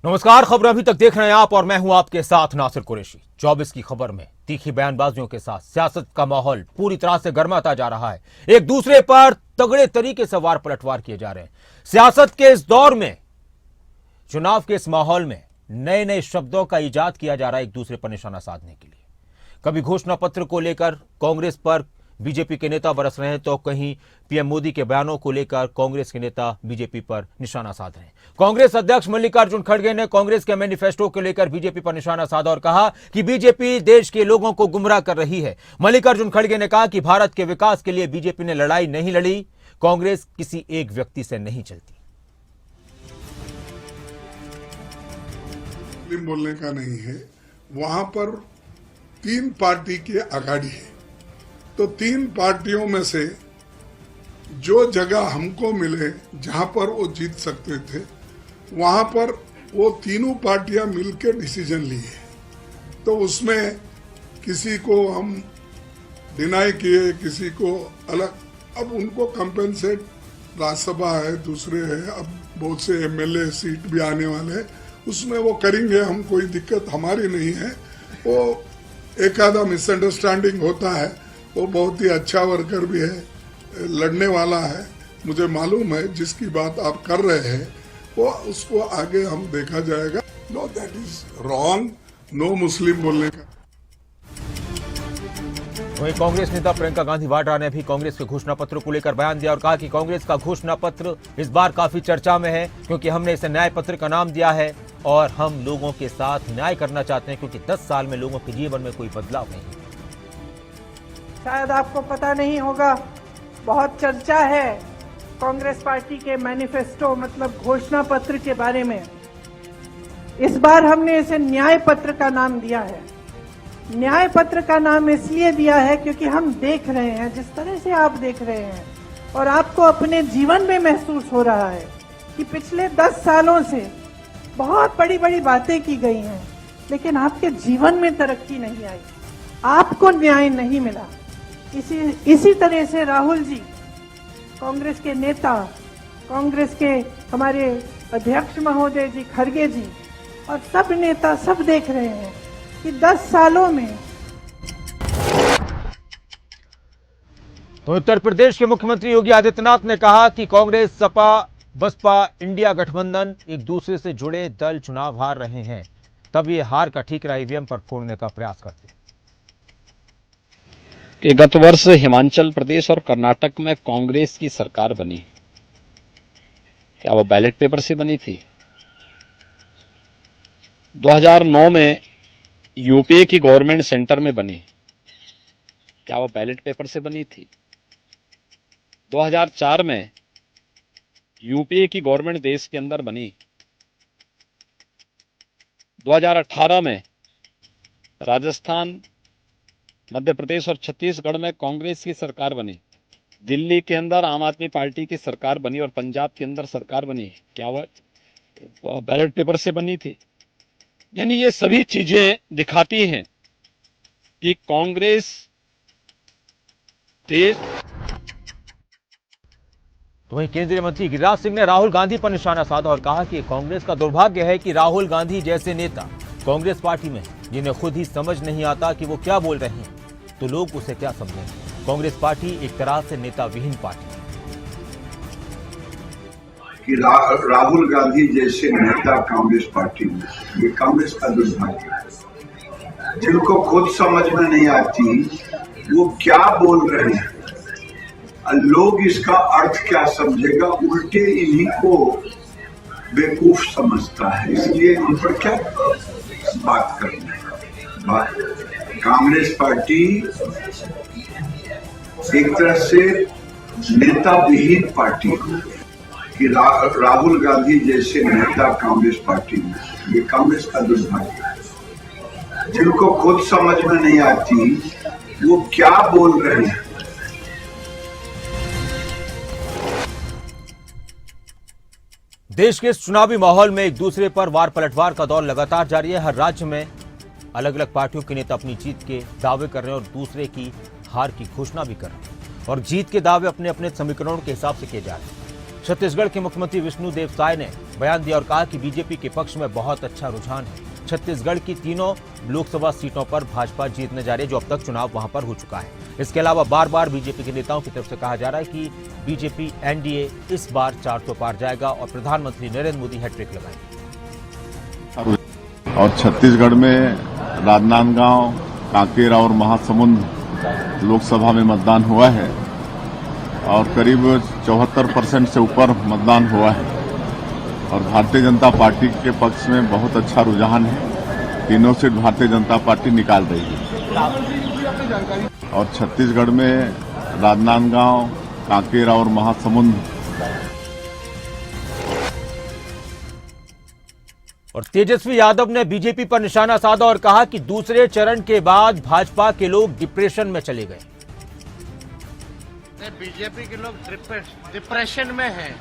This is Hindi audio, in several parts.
नमस्कार, खबर अभी तक देख रहे हैं आप और मैं हूं आपके साथ नासिर कुरैशी। 24 की खबर में तीखी बयानबाजियों के साथ सियासत का माहौल पूरी तरह से गर्माता जा रहा है। एक दूसरे पर तगड़े तरीके से वार पलटवार किए जा रहे हैं। सियासत के इस दौर में, चुनाव के इस माहौल में नए नए शब्दों का इजाद किया जा रहा है एक दूसरे पर निशाना साधने के लिए। कभी घोषणा पत्र को लेकर कांग्रेस पर बीजेपी के नेता बरस रहे हैं, तो कहीं पीएम मोदी के बयानों को लेकर कांग्रेस के नेता बीजेपी पर निशाना साध रहे हैं। कांग्रेस अध्यक्ष मल्लिकार्जुन खड़गे ने कांग्रेस के मैनिफेस्टो को लेकर बीजेपी पर निशाना साधा और कहा कि बीजेपी देश के लोगों को गुमराह कर रही है। मल्लिकार्जुन खड़गे ने कहा कि भारत के विकास के लिए बीजेपी ने लड़ाई नहीं लड़ी, कांग्रेस किसी एक व्यक्ति से नहीं चलती। बोलने का नहीं है, वहां पर 3 पार्टी की आघाड़ी है, तो 3 पार्टियों में से जो जगह हमको मिले जहां पर वो जीत सकते थे, वहां पर वो तीनों पार्टियां मिलकर डिसीजन लिए। तो उसमें किसी को हम डिनाई किए, किसी को अलग। अब उनको कंपेंसेट, राज्यसभा है, दूसरे है, अब बहुत से एमएलए सीट भी आने वाले हैं, उसमें वो करेंगे। हम कोई दिक्कत हमारी नहीं है। वो एक आधा मिसअंडरस्टैंडिंग होता है, वो बहुत ही अच्छा वर्कर भी है, लड़ने वाला है, मुझे मालूम है। जिसकी बात आप कर रहे हैं वो उसको आगे हम देखा जाएगा। No, that is wrong, no मुस्लिम बोलने का। वहीं कांग्रेस नेता प्रियंका गांधी वाड्रा ने भी कांग्रेस के घोषणा पत्र को लेकर बयान दिया और कहा कि कांग्रेस का घोषणा पत्र इस बार काफी चर्चा में है, क्योंकि हमने इसे न्याय पत्र का नाम दिया है और हम लोगों के साथ न्याय करना चाहते हैं, क्योंकि 10 साल में लोगों के जीवन में कोई बदलाव नहीं है। शायद आपको पता नहीं होगा, बहुत चर्चा है कांग्रेस पार्टी के मैनिफेस्टो मतलब घोषणा पत्र के बारे में। इस बार हमने इसे न्याय पत्र का नाम दिया है। न्याय पत्र का नाम इसलिए दिया है क्योंकि हम देख रहे हैं, जिस तरह से आप देख रहे हैं और आपको अपने जीवन में महसूस हो रहा है कि पिछले 10 सालों से बहुत बड़ी बड़ी बातें की गई हैं, लेकिन आपके जीवन में तरक्की नहीं आई, आपको न्याय नहीं मिला। इसी तरह से राहुल जी, कांग्रेस के नेता, कांग्रेस के हमारे अध्यक्ष महोदय जी खड़गे जी और सब नेता सब देख रहे हैं कि 10 सालों में। तो उत्तर प्रदेश के मुख्यमंत्री योगी आदित्यनाथ ने कहा कि कांग्रेस, सपा, बसपा, इंडिया गठबंधन एक दूसरे से जुड़े दल चुनाव हार रहे हैं, तब ये हार का ठीकरा ईवीएम पर फोड़ने का प्रयास करते हैं। कि गत वर्ष हिमाचल प्रदेश और कर्नाटक में कांग्रेस की सरकार बनी, क्या वो बैलेट पेपर से बनी थी? 2009 में यूपीए की गवर्नमेंट सेंटर में बनी, क्या वो बैलेट पेपर से बनी थी? 2004 में यूपीए की गवर्नमेंट देश के अंदर बनी। 2018 में राजस्थान, मध्य प्रदेश और छत्तीसगढ़ में कांग्रेस की सरकार बनी। दिल्ली के अंदर आम आदमी पार्टी की सरकार बनी और पंजाब के अंदर सरकार बनी, क्या वह बैलेट पेपर से बनी थी? यानी ये सभी चीजें दिखाती हैं कि कांग्रेस देश। तो वहीं केंद्रीय मंत्री गिरिराज सिंह ने राहुल गांधी पर निशाना साधा और कहा कि कांग्रेस का दुर्भाग्य है कि राहुल गांधी जैसे नेता कांग्रेस पार्टी में, जिन्हें खुद ही समझ नहीं आता कि वो क्या बोल रहे हैं, तो लोग उसे क्या समझेंगे। कांग्रेस पार्टी एक तरह से नेता विहीन पार्टी है। कि राहुल गांधी जैसे नेता कांग्रेस पार्टी में, ये कांग्रेस का दुर्भाग्य है। जिनको खुद समझ में नहीं आती वो क्या बोल रहे हैं, लोग इसका अर्थ क्या समझेगा, उल्टे इन्हीं को बेवकूफ समझता है। इसलिए इन पर क्या बात करना है। कांग्रेस पार्टी एक तरह से नेता विहीन पार्टी है। कि राहुल गांधी जैसे नेता कांग्रेस पार्टी में, ये कांग्रेस का दुर्भाग्य है। जिनको खुद समझ में नहीं आती वो क्या बोल रहे हैं। देश के इस चुनावी माहौल में एक दूसरे पर वार पलटवार का दौर लगातार जारी है। हर राज्य में अलग अलग पार्टियों के नेता अपनी जीत के दावे कर रहे हैं और दूसरे की हार की घोषणा भी कर रहे हैं, और जीत के दावे अपने अपने समीकरणों के हिसाब से किए जा रहे हैं। छत्तीसगढ़ के मुख्यमंत्री विष्णुदेव साय ने बयान दिया और कहा कि बीजेपी के पक्ष में बहुत अच्छा रुझान है। छत्तीसगढ़ की तीनों लोकसभा सीटों पर भाजपा जीतने जा रही है, जो अब तक चुनाव वहां पर हो चुका है। इसके अलावा बार बार बीजेपी के नेताओं की तरफ से कहा जा रहा है कि बीजेपी एनडीए इस बार 400 पार जाएगा और प्रधानमंत्री नरेंद्र मोदी हैट्रिक लगाएंगे। और छत्तीसगढ़ में राजनांदगांव, कांकेर और महासमुंद लोकसभा में मतदान हुआ है और करीब 74% से ऊपर मतदान हुआ है और भारतीय जनता पार्टी के पक्ष में बहुत अच्छा रुझान है। तीनों सीट भारतीय जनता पार्टी निकाल रही है और छत्तीसगढ़ में राजनांदगांव, कांकेर और महासमुंद और तेजस्वी यादव ने बीजेपी पर निशाना साधा और कहा कि दूसरे चरण के बाद भाजपा के लोग डिप्रेशन में चले गए। बीजेपी के लोग डिप्रेशन में हैं।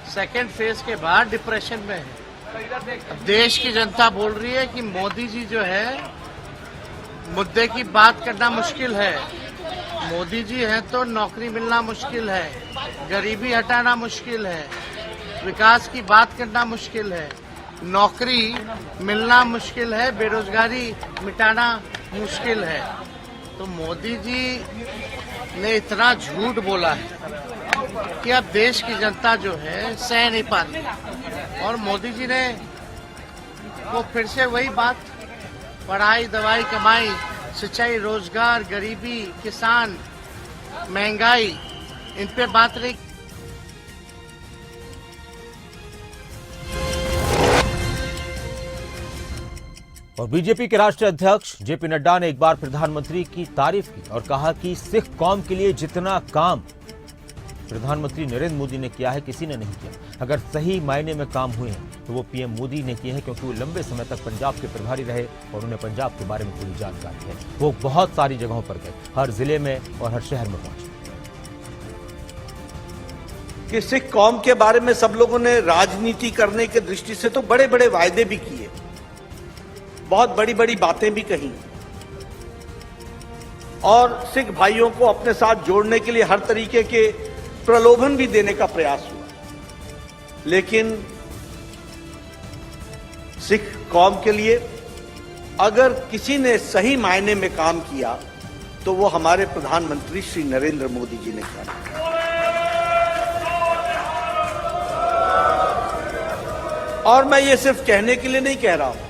सेकेंड फेज के बाद डिप्रेशन में है। देश की जनता बोल रही है कि मोदी जी जो है मुद्दे की बात करना मुश्किल है। मोदी जी हैं तो नौकरी मिलना मुश्किल है, गरीबी हटाना मुश्किल है, विकास की बात करना मुश्किल है, नौकरी मिलना मुश्किल है, बेरोजगारी मिटाना मुश्किल है। तो मोदी जी ने इतना झूठ बोला है कि अब देश की जनता जो है सह नहीं पाती और मोदी जी ने वो फिर से वही बात, पढ़ाई, दवाई, कमाई, सिंचाई, रोजगार, गरीबी, किसान, महंगाई, इन पे बात नहीं। और बीजेपी के राष्ट्रीय अध्यक्ष जेपी नड्डा ने एक बार प्रधानमंत्री की तारीफ की और कहा कि सिख कौम के लिए जितना काम प्रधानमंत्री नरेंद्र मोदी ने किया है किसी ने नहीं किया। अगर सही मायने में काम हुए हैं तो वो पीएम मोदी ने किए हैं, क्योंकि वो लंबे समय तक पंजाब के प्रभारी रहे और उन्हें पंजाब के बारे में पूरी जानकारी है। वो बहुत सारी जगहों पर गए, हर जिले में और हर शहर में पहुंचे। कि सिख कौम के बारे में सब लोगों ने राजनीति करने की दृष्टि से तो बड़े बड़े वायदे भी किए, बहुत बड़ी बड़ी बातें भी कही और सिख भाइयों को अपने साथ जोड़ने के लिए हर तरीके के प्रलोभन भी देने का प्रयास हुआ। लेकिन सिख कौम के लिए अगर किसी ने सही मायने में काम किया तो वो हमारे प्रधानमंत्री श्री नरेंद्र मोदी जी ने किया। और मैं ये सिर्फ कहने के लिए नहीं कह रहा हूं।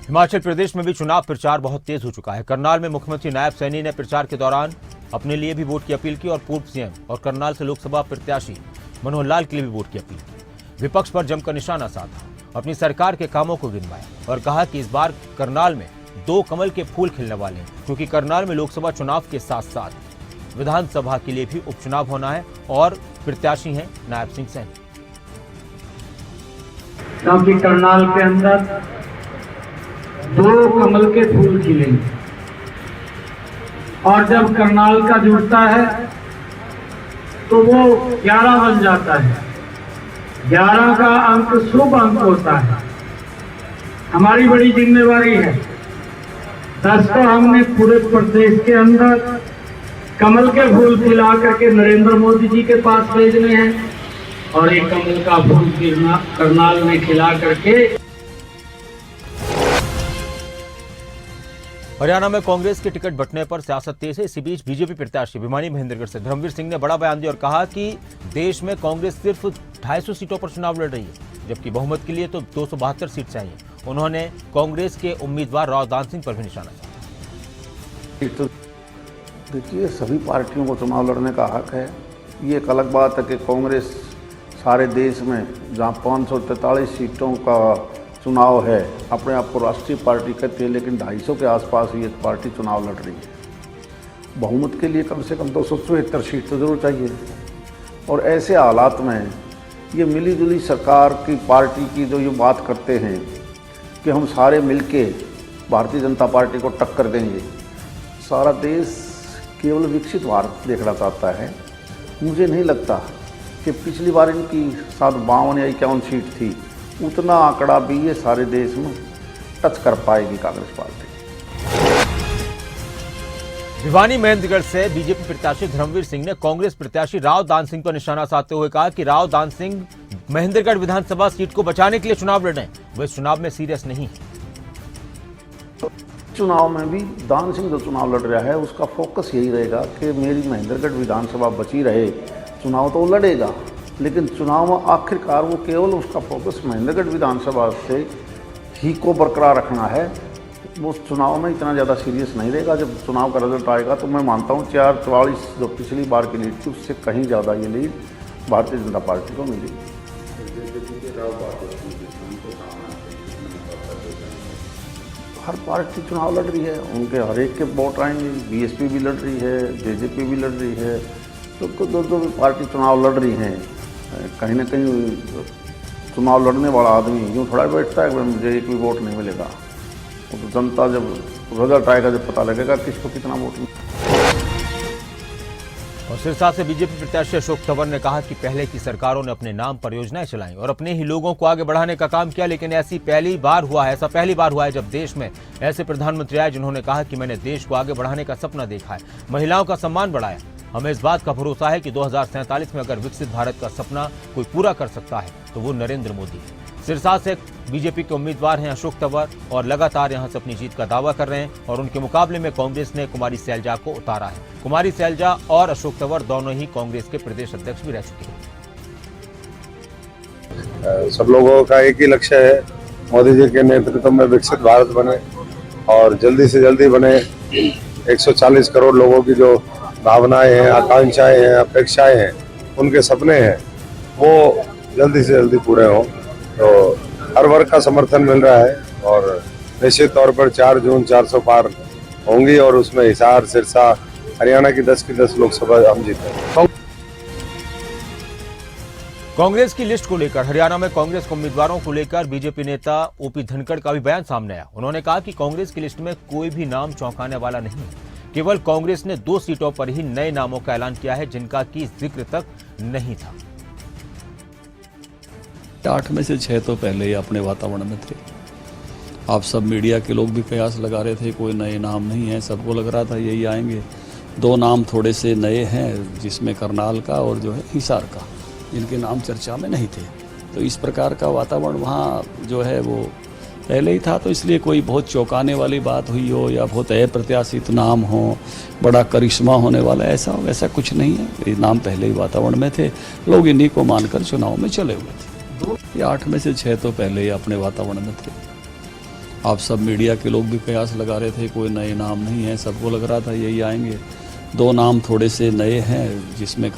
हिमाचल प्रदेश में भी चुनाव प्रचार बहुत तेज हो चुका है। करनाल में मुख्यमंत्री नायब सैनी ने प्रचार के दौरान अपने लिए भी वोट की अपील की और पूर्व सीएम और करनाल से लोकसभा प्रत्याशी मनोहर लाल के लिए भी वोट की अपील की। विपक्ष पर जमकर निशाना साधा, अपनी सरकार के कामों को गिनवाया और कहा कि इस बार करनाल में 2 कमल के फूल खिलने वाले हैं, क्योंकि करनाल में लोकसभा चुनाव के साथ साथ विधानसभा के लिए भी उपचुनाव होना है और प्रत्याशी हैं नायब सिंह सैनी। क्योंकि करनाल के अंदर 2 कमल के फूल खिलेंगे और जब करनाल का जुड़ता है तो वो 11 बन जाता है। 11 का अंक शुभ अंक होता है। हमारी बड़ी जिम्मेवारी है। 10 तो हमने पूरे प्रदेश के अंदर कमल के फूल खिला करके नरेंद्र मोदी जी के पास भेजने हैं और एक कमल का फूल करनाल में खिला करके। हरियाणा में कांग्रेस के टिकट बंटने पर सियासत तेज है। इसी बीच बीजेपी प्रत्याशी भिवानी महेंद्रगढ़ से धर्मवीर सिंह ने बड़ा बयान दिया और कहा कि देश में कांग्रेस सिर्फ 250 सीटों पर चुनाव लड़ रही है, जबकि बहुमत के लिए तो 272 सीट चाहिए। उन्होंने कांग्रेस के उम्मीदवार राव दान सिंह पर भी निशाना साधा। देखिए, सभी पार्टियों को चुनाव लड़ने का हक है। ये एक अलग बात है कि कांग्रेस सारे देश में जहाँ 543 सीटों का चुनाव है अपने आप को राष्ट्रीय पार्टी कहती है, लेकिन 250 के आसपास ये पार्टी चुनाव लड़ रही है। बहुमत के लिए कम से कम 273 सीट तो जरूर चाहिए। और ऐसे हालात में ये मिलीजुली सरकार की पार्टी की जो ये बात करते हैं कि हम सारे मिलके भारतीय जनता पार्टी को टक्कर देंगे, सारा देश केवल विकसित भारत देखना चाहता है। मुझे नहीं लगता कि पिछली बार इनकी 52 या 51 सीट थी, उतना आंकड़ा भी ये सारे देश में टच कर पाएगी कांग्रेस पार्टी। भिवानी महेंद्रगढ़ से बीजेपी प्रत्याशी धर्मवीर सिंह ने कांग्रेस प्रत्याशी राव दान सिंह पर निशाना साधते हुए कहा कि राव दान सिंह महेंद्रगढ़ विधानसभा सीट को बचाने के लिए चुनाव लड़ रहे हैं, वो इस चुनाव में सीरियस नहीं है। चुनाव में भी दान सिंह जो चुनाव लड़ रहा है उसका फोकस यही रहेगा कि मेरी महेंद्रगढ़ विधानसभा बची रहे। चुनाव तो वो लड़ेगा, लेकिन चुनाव में आखिरकार वो केवल उसका फोकस महेंद्रगढ़ विधानसभा से ही को बरकरार रखना है। वो चुनाव में इतना ज़्यादा सीरियस नहीं रहेगा। जब चुनाव का रिजल्ट आएगा तो मैं मानता हूँ 444 जो पिछली बार की लीड थी उससे कहीं ज़्यादा ये लीड भारतीय जनता पार्टी को मिली। हर पार्टी चुनाव लड़ रही है, उनके हर एक के वोट आएंगे। बीएसपी भी लड़ रही है, जेजेपी भी लड़ रही है, तो दो पार्टी चुनाव लड़ रही हैं। कहीं ना कहीं चुनाव लड़ने वाला आदमी यूँ थोड़ा बैठता है कि मुझे एक भी वोट नहीं मिलेगा। तो जनता जब रिजल्ट आएगा जब पता लगेगा किसको कितना वोट मिलेगा। और सिरसा से बीजेपी प्रत्याशी अशोक तंवर ने कहा कि पहले की सरकारों ने अपने नाम परियोजनाएं चलाई और अपने ही लोगों को आगे बढ़ाने का काम किया, लेकिन ऐसा पहली बार हुआ है जब देश में ऐसे प्रधानमंत्री आए जिन्होंने कहा कि मैंने देश को आगे बढ़ाने का सपना देखा है, महिलाओं का सम्मान बढ़ाया। हमें इस बात का भरोसा है कि 2047 में अगर विकसित भारत का सपना कोई पूरा कर सकता है तो वो नरेंद्र मोदी है। सिरसा से बीजेपी के उम्मीदवार हैं अशोक तंवर और लगातार यहां से अपनी जीत का दावा कर रहे हैं और उनके मुकाबले में कांग्रेस ने कुमारी सैलजा को उतारा है। कुमारी सैलजा और अशोक तंवर दोनों ही कांग्रेस के प्रदेश अध्यक्ष भी रह चुके हैं। सब लोगों का एक ही लक्ष्य है, मोदी जी के नेतृत्व में विकसित भारत बने और जल्दी से जल्दी बने। 140 करोड़ लोगों की जो भावनाएं हैं, आकांक्षाएं हैं, अपेक्षाएं हैं, उनके सपने हैं, वो जल्दी से जल्दी पूरे हों। तो हर वर्ग का समर्थन मिल रहा है और निश्चित तौर पर 4 जून 400 पार होंगी और उसमें हिसार, सिरसा, हरियाणा की 10 की 10 लोकसभा हम जीतेंगे। कांग्रेस की लिस्ट को लेकर हरियाणा में कांग्रेस के उम्मीदवारों को लेकर बीजेपी नेता ओपी धनखड़ का भी बयान सामने आया। उन्होंने कहा कि कांग्रेस की लिस्ट में कोई भी नाम चौंकाने वाला नहीं है, केवल कांग्रेस ने 2 सीटों पर ही नए नामों का ऐलान किया है जिनका की जिक्र तक नहीं था। 8 में से 6 तो पहले ही अपने वातावरण में थे। आप सब मीडिया के लोग भी कयास लगा रहे थे कोई नए नाम नहीं है, सबको लग रहा था यही आएंगे। 2 नाम थोड़े से नए हैं, जिसमें करनाल का और जो है हिसार का, जिनके नाम चर्चा में नहीं थे। तो इस प्रकार का वातावरण वहाँ जो है वो पहले ही था, तो इसलिए कोई बहुत चौंकाने वाली बात हुई हो या बहुत अप्रत्याशित नाम हो, बड़ा करिश्मा होने वाला ऐसा हो, ऐसा कुछ नहीं है। ये नाम पहले ही वातावरण में थे, लोग इन्हीं को मानकर चुनाव में चले हुए थे। 8 में से 6 तो पहले ही अपने वातावरण में थे। आप सब मीडिया के लोग भी कयास लगा रहे थे कोई नए नाम नहीं है, सबको लग रहा था यही आएंगे। 2 नाम थोड़े से नए हैं, जिसमें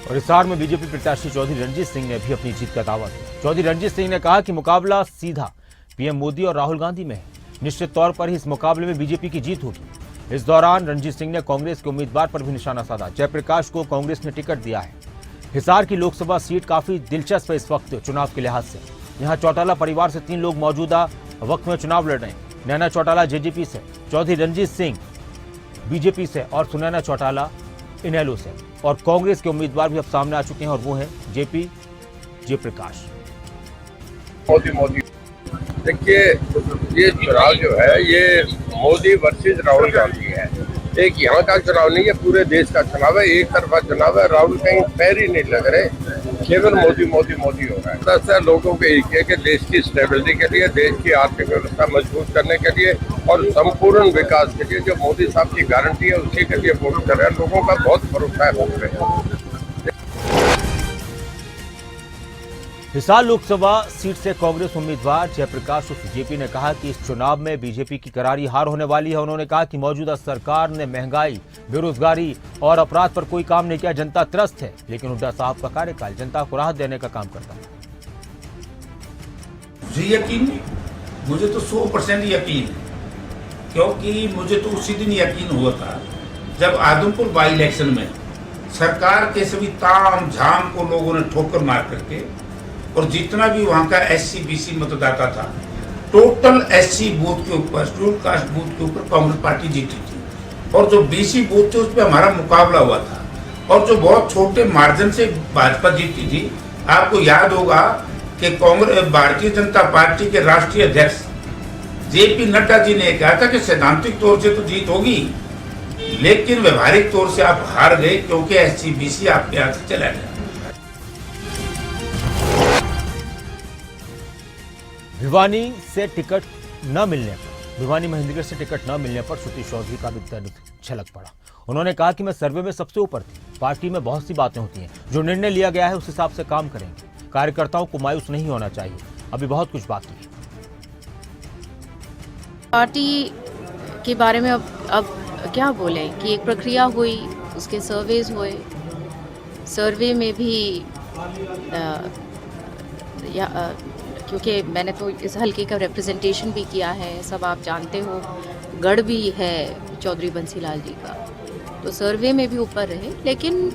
और हिसार में बीजेपी प्रत्याशी चौधरी रणजीत सिंह ने भी अपनी जीत का दावा किया। चौधरी रणजीत सिंह ने कहा कि मुकाबला सीधा पीएम मोदी और राहुल गांधी में है, निश्चित तौर पर ही इस मुकाबले में बीजेपी की जीत होगी। इस दौरान रणजीत सिंह ने कांग्रेस के उम्मीदवार पर भी निशाना साधा। जयप्रकाश को कांग्रेस ने टिकट दिया है। हिसार की लोकसभा सीट काफी दिलचस्प है इस वक्त चुनाव के लिहाज से। यहाँ चौटाला परिवार से 3 लोग मौजूदा वक्त में चुनाव लड़ रहे हैं। नैना चौटाला जेजेपी से, चौधरी रणजीत सिंह बीजेपी से और सुनैना चौटाला इनेलो से। और कांग्रेस के उम्मीदवार भी अब सामने आ चुके हैं और वो हैं जेपी जयप्रकाश। मोदी देखिए, ये चुनाव जो है ये मोदी वर्सेस राहुल गांधी है। एक यहाँ का चुनाव नहीं है, पूरे देश का चुनाव है। एक तरफा चुनाव है, राहुल कहीं पैर ही नहीं लग रहे, केवल मोदी मोदी मोदी हो रहा है। दरअसल लोगों के एक है कि देश की स्टेबिलिटी के लिए, देश की आर्थिक व्यवस्था मजबूत करने के लिए और संपूर्ण विकास के लिए जो मोदी साहब की गारंटी है उसी के लिए वोट कर रहे हैं। लोगों का बहुत भरोसा है वोट पे। हिसार लोकसभा सीट से कांग्रेस उम्मीदवार जयप्रकाश उर्फ जेपी ने कहा कि इस चुनाव में बीजेपी की करारी हार होने वाली है। उन्होंने कहा कि मौजूदा सरकार ने महंगाई, बेरोजगारी और अपराध पर कोई काम नहीं किया, जनता त्रस्त है, लेकिन हुड्डा साहब का कार्यकाल जनता को राहत देने का काम करता है। मुझे तो 100% यकीन है, क्योंकि मुझे तो उसी दिन यकीन हुआ था जब आदमपुर बाई इलेक्शन में सरकार के सभी ताम झाम को लोगों ने ठोकर मार करके, और जितना भी वहाँ का SC BC मतदाता था, टोटल SC बूथ के ऊपर, शेड्यूल कास्ट बूथ के ऊपर कांग्रेस पार्टी जीती थी। और जो BC बूथ थे उस पर हमारा मुकाबला हुआ था और जो बहुत छोटे मार्जिन से भाजपा जीती थी। आपको याद होगा कि कांग्रेस भारतीय जनता पार्टी के राष्ट्रीय अध्यक्ष जेपी नड्डा जी ने कहा था कि सैद्धांतिक तौर से तो जीत होगी, लेकिन व्यवहारिक तौर से आप हार गए क्योंकि एसजीपीसी आपके हाथ से चला गया। भिवानी से टिकट न मिलने पर, भिवानी महेंद्रगढ़ से टिकट न मिलने पर श्रुति चौधरी का भी दर्द झलक पड़ा। उन्होंने कहा कि मैं सर्वे में सबसे ऊपर थी, पार्टी में बहुत सी बातें होती हैं, जो निर्णय लिया गया है उस हिसाब से काम करेंगे। कार्यकर्ताओं को मायूस नहीं होना चाहिए, अभी बहुत कुछ बाकी है। पार्टी के बारे में अब क्या बोले कि एक प्रक्रिया हुई, उसके सर्वेज हुए, सर्वे में भी क्योंकि मैंने तो इस हल्के का रिप्रेजेंटेशन भी किया है, सब आप जानते हो, गढ़ भी है चौधरी बंसीलाल जी का, तो सर्वे में भी ऊपर रहे। लेकिन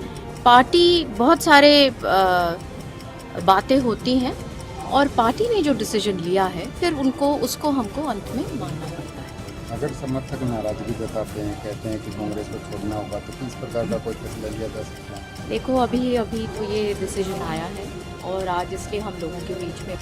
पार्टी बहुत सारे बातें होती हैं और पार्टी ने जो डिसीजन लिया है फिर उसको हमको अंत में मानना पड़ता है। अगर समर्थक नाराजगी जताते हैं, कहते हैं कि कांग्रेस को छोड़ना होगा, तो किस प्रकार का कोई फैसला लिया जा सकता है? देखो अभी तो ये डिसीजन आया है और आज इसलिए हम लोगों के बीच में।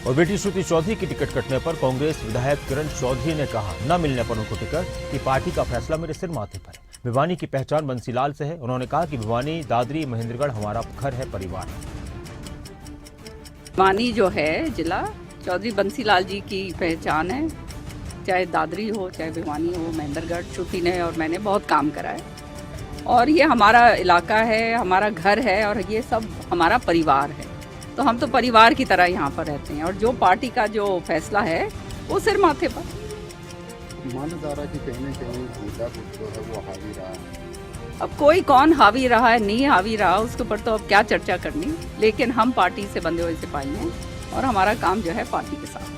और बेटी श्रुति चौधरी की टिकट कटने पर कांग्रेस विधायक किरण चौधरी ने कहा, न मिलने पर उनको टिकट कि पार्टी का फैसला मेरे सिर माथे पर है। भिवानी की पहचान बंसीलाल से है। उन्होंने कहा कि भिवानी, दादरी, महेंद्रगढ़ हमारा घर है, परिवार है। भिवानी जो है जिला, चौधरी बंसीलाल जी की पहचान है, चाहे दादरी हो, चाहे भिवानी हो, महेंद्रगढ़। श्रुति ने और मैंने बहुत काम करा है और ये हमारा इलाका है, हमारा घर है और ये सब हमारा परिवार है, तो हम तो परिवार की तरह यहाँ पर रहते हैं। और जो पार्टी का जो फैसला है वो सिर माथे पर। माना जा रहा कि कहीं न कहीं पूजा जो है वो हावी रहा है। अब कोई कौन हावी रहा है, नहीं हावी रहा, उसके ऊपर तो अब क्या चर्चा करनी, लेकिन हम पार्टी से बंधे हुए सिपाही हैं और हमारा काम जो है पार्टी के साथ।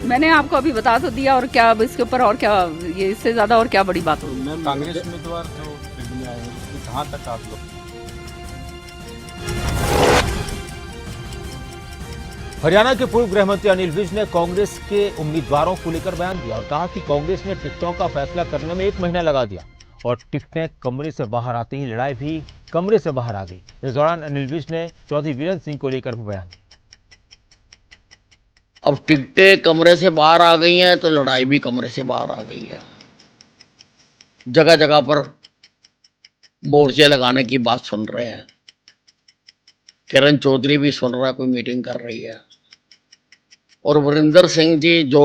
मैंने आपको अभी बता तो दिया, और क्या अब इसके ऊपर और क्या, ये इससे ज्यादा और क्या बड़ी बात होगी। कांग्रेस उम्मीदवार जो आए हैं कहाँ तक आप लोग? हरियाणा के पूर्व गृह मंत्री अनिल विज ने कांग्रेस के उम्मीदवारों को लेकर बयान दिया और कहा कि कांग्रेस ने टिकटों का फैसला करने में 1 महीना लगा दिया और टिकटें कमरे से बाहर आते ही लड़ाई भी कमरे से बाहर आ गई। इस दौरान अनिल विज ने चौधरी वीरेंद्र सिंह को लेकर भी बयान दिया। अब टिकटें कमरे से बाहर आ गई हैं तो लड़ाई भी कमरे से बाहर आ गई है। जगह जगह पर मोर्चे लगाने की बात सुन रहे हैं। किरण चौधरी भी सुन रहा है, कोई मीटिंग कर रही है। और वीरेंद्र सिंह जी जो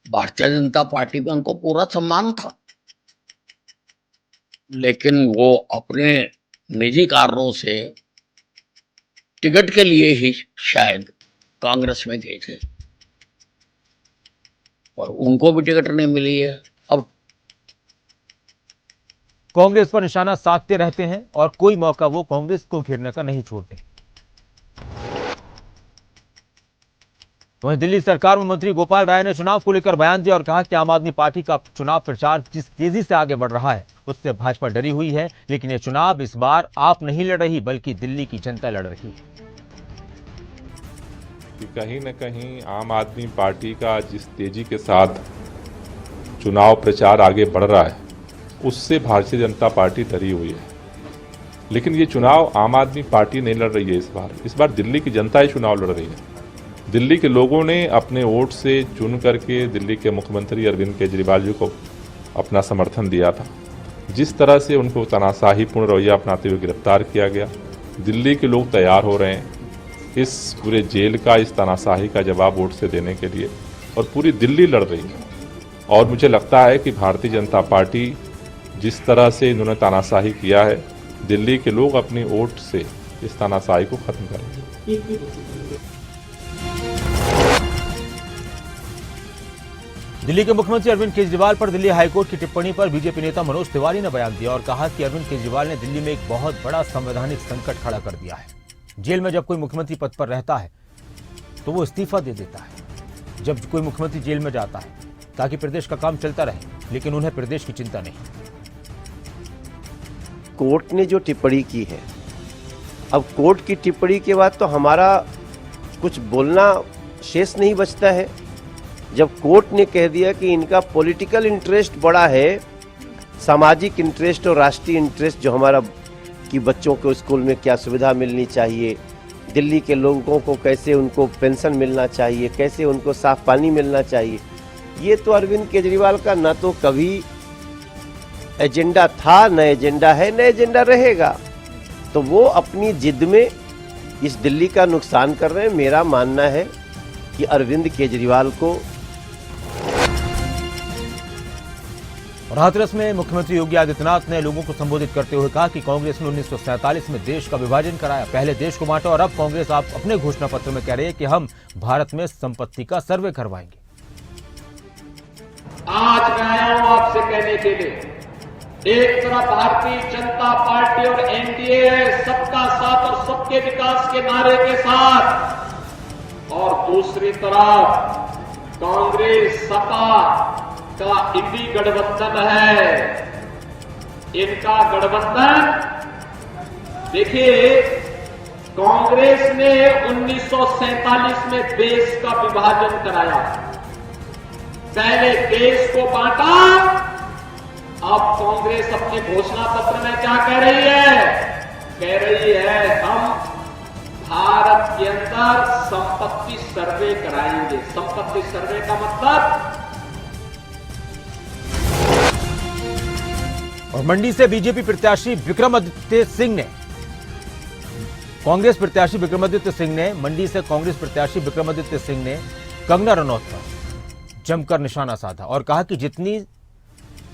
भारतीय जनता पार्टी में, उनको पूरा सम्मान था, लेकिन वो अपने निजी कारणों से टिकट के लिए ही शायद कांग्रेस में गए थे और उनको भी टिकट नहीं मिली है। अब कांग्रेस पर निशाना साधते रहते हैं और कोई मौका वो कांग्रेस को घेरने का नहीं छोड़ते। वहीं दिल्ली सरकार में मंत्री गोपाल राय ने चुनाव को लेकर बयान दिया और कहा कि आम आदमी पार्टी का चुनाव प्रचार जिस तेजी से आगे बढ़ रहा है उससे भाजपा डरी हुई है, लेकिन ये चुनाव इस बार आप नहीं लड़ रही बल्कि दिल्ली की जनता लड़ रही है। कि कहीं न कहीं आम आदमी पार्टी का जिस तेजी के साथ चुनाव प्रचार आगे बढ़ रहा है उससे भारतीय जनता पार्टी डरी हुई है। लेकिन ये चुनाव आम आदमी पार्टी नहीं लड़ रही है, इस बार दिल्ली की जनता ये चुनाव लड़ रही है। दिल्ली के लोगों ने अपने वोट से चुन करके दिल्ली के मुख्यमंत्री अरविंद केजरीवाल जी को अपना समर्थन दिया था। जिस तरह से उनको तानाशाहीपूर्ण रवैया अपनाते हुए गिरफ्तार किया गया, दिल्ली के लोग तैयार हो रहे हैं इस पूरे जेल का, इस तानाशाही का जवाब वोट से देने के लिए, और पूरी दिल्ली लड़ रही है। और मुझे लगता है कि भारतीय जनता पार्टी जिस तरह से इन्होंने तानाशाही किया है, दिल्ली के लोग अपनी वोट से इस तानाशाही को खत्म करेंगे। दिल्ली के मुख्यमंत्री अरविंद केजरीवाल पर दिल्ली हाईकोर्ट की टिप्पणी पर बीजेपी नेता मनोज तिवारी ने बयान दिया और कहा कि अरविंद केजरीवाल ने दिल्ली में एक बहुत बड़ा संवैधानिक संकट खड़ा कर दिया है। जेल में जब कोई मुख्यमंत्री पद पर रहता है तो वो इस्तीफा दे देता है जब कोई मुख्यमंत्री जेल में जाता है, ताकि प्रदेश का काम चलता रहे, लेकिन उन्हें प्रदेश की चिंता नहीं। कोर्ट ने जो टिप्पणी की है, अब कोर्ट की टिप्पणी के बाद तो हमारा कुछ बोलना शेष नहीं बचता है। जब कोर्ट ने कह दिया कि इनका पॉलिटिकल इंटरेस्ट बड़ा है, सामाजिक इंटरेस्ट और राष्ट्रीय इंटरेस्ट जो हमारा कि बच्चों को स्कूल में क्या सुविधा मिलनी चाहिए, दिल्ली के लोगों को कैसे उनको पेंशन मिलना चाहिए, कैसे उनको साफ पानी मिलना चाहिए। ये तो अरविंद केजरीवाल का न तो कभी एजेंडा था, न एजेंडा है, न एजेंडा रहेगा। तो वो अपनी जिद में इस दिल्ली का नुकसान कर रहे हैं। मेरा मानना है कि अरविंद केजरीवाल को। और हाथरस में मुख्यमंत्री योगी आदित्यनाथ ने लोगों को संबोधित करते हुए कहा कि कांग्रेस ने 1947 में देश का विभाजन कराया, पहले देश को बांटा और अब कांग्रेस आप अपने घोषणा पत्र में कह रही है कि हम भारत में संपत्ति का सर्वे करवाएंगे। आज मैं आया हूं आपसे कहने के लिए, एक तरफ भारतीय जनता पार्टी और एनडीए सबका साथ और सबके विकास के नारे के साथ, और दूसरी तरफ कांग्रेस सपा का इंडी गठबंधन है। इनका गठबंधन देखिए, कांग्रेस ने 1947 में देश का विभाजन कराया, पहले देश को बांटा। अब कांग्रेस अपने घोषणा पत्र में क्या कह रही है? कह रही है हम भारत के अंदर संपत्ति सर्वे कराएंगे। संपत्ति सर्वे का मतलब, और मंडी से बीजेपी प्रत्याशी विक्रमादित्य सिंह ने मंडी से कांग्रेस प्रत्याशी विक्रमादित्य सिंह ने कंगना रनौत पर जमकर निशाना साधा और कहा कि जितनी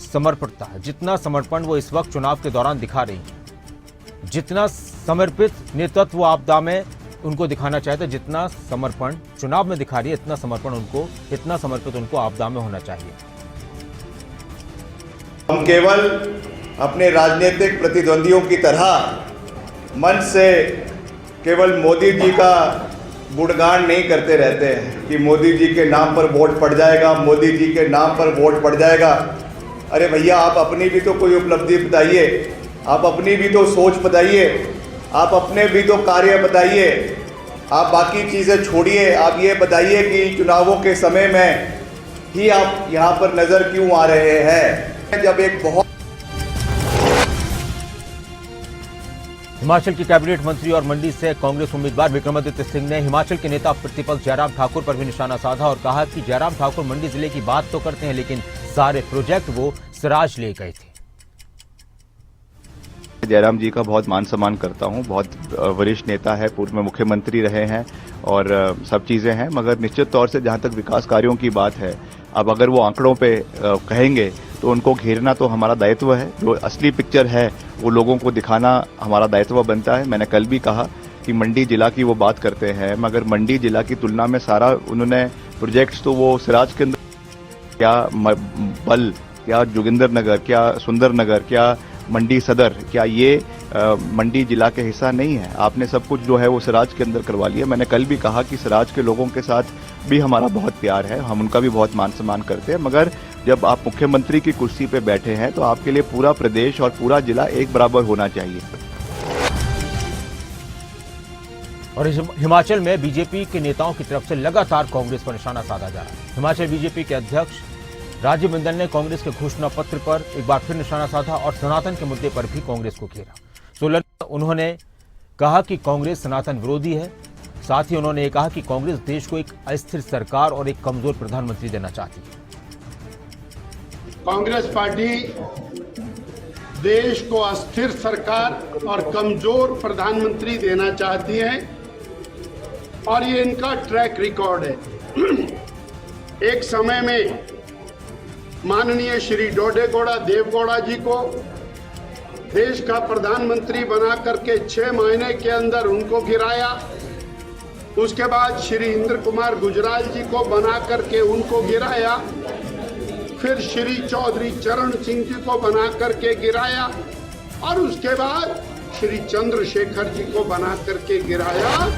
समर्पितता, जितना समर्पण वो इस वक्त चुनाव के दौरान दिखा रही है, जितना समर्पित नेतृत्व आपदा में उनको दिखाना चाहते, जितना समर्पण चुनाव में दिखा रही है, इतना समर्पित उनको आपदा में होना चाहिए। हम केवल अपने राजनीतिक प्रतिद्वंदियों की तरह मंच से केवल मोदी जी का गुणगान नहीं करते रहते हैं कि मोदी जी के नाम पर वोट पड़ जाएगा, मोदी जी के नाम पर वोट पड़ जाएगा। अरे भैया, आप अपनी भी तो कोई उपलब्धि बताइए, आप अपनी भी तो सोच बताइए, आप अपने भी तो कार्य बताइए। आप बाकी चीज़ें छोड़िए, आप ये बताइए कि चुनावों के समय में ही आप यहाँ पर नज़र क्यों आ रहे हैं, जब एक बहुत। हिमाचल की कैबिनेट मंत्री और मंडी से कांग्रेस उम्मीदवार विक्रमादित्य सिंह ने हिमाचल के नेता प्रतिपक्ष जयराम ठाकुर पर भी निशाना साधा और कहा कि जयराम ठाकुर मंडी जिले की बात तो करते हैं, लेकिन सारे प्रोजेक्ट वो सिराज ले गए थे। जयराम जी का बहुत मान सम्मान करता हूं, बहुत वरिष्ठ नेता है, पूर्व में मुख्यमंत्री रहे हैं और सब चीज़ें हैं, मगर निश्चित तौर से जहां तक विकास कार्यों की बात है, अब अगर वो आंकड़ों पे कहेंगे तो उनको घेरना तो हमारा दायित्व है। जो असली पिक्चर है वो लोगों को दिखाना हमारा दायित्व बनता है। मैंने कल भी कहा कि मंडी जिला की वो बात करते हैं, मगर मंडी जिला की तुलना में सारा उन्होंने प्रोजेक्ट्स तो वो सिराज के अंदर, क्या बल, क्या जोगिंदर नगर, क्या सुंदर नगर, क्या मंडी सदर, क्या ये मंडी जिला के हिस्सा नहीं है? आपने सब कुछ जो है वो सिराज के अंदर करवा लिया। मैंने कल भी कहा कि सिराज के लोगों के साथ भी हमारा बहुत प्यार है, हम उनका भी बहुत मान सम्मान करते हैं, मगर जब आप मुख्यमंत्री की कुर्सी पे बैठे हैं तो आपके लिए पूरा प्रदेश और पूरा जिला एक बराबर होना चाहिए। और हिमाचल में बीजेपी के नेताओं की तरफ से लगातार कांग्रेस पर निशाना साधा जा रहा है। हिमाचल बीजेपी के अध्यक्ष राजीव बिंदल ने कांग्रेस के घोषणा पत्र पर एक बार फिर निशाना साधा और सनातन के मुद्दे पर भी कांग्रेस को घेरा। सोलन में उन्होंने कहा कि कांग्रेस सनातन विरोधी है। साथ ही उन्होंने कहा कि कांग्रेस देश को एक अस्थिर सरकार और एक कमजोर प्रधानमंत्री देना चाहती है। कांग्रेस पार्टी देश को अस्थिर सरकार और कमजोर प्रधानमंत्री देना चाहती है और ये इनका ट्रैक रिकॉर्ड है। एक समय में माननीय श्री डोडेगौड़ा देवगौड़ा जी को देश का प्रधानमंत्री बना करके 6 महीने के अंदर उनको गिराया। उसके बाद श्री इंद्र कुमार गुजराल जी को बना करके उनको गिराया। फिर श्री चौधरी चरण सिंह जी को बना करके गिराया और उसके बाद श्री चंद्रशेखर जी को बना करके गिराया।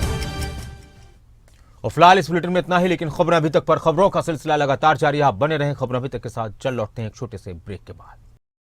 और फिलहाल इस बुलेटिन में इतना ही, लेकिन खबरें अभी तक पर खबरों का सिलसिला लगातार जारी है। आप बने रहें खबरें अभी तक के साथ। चल लौटते हैं एक छोटे से ब्रेक के बाद।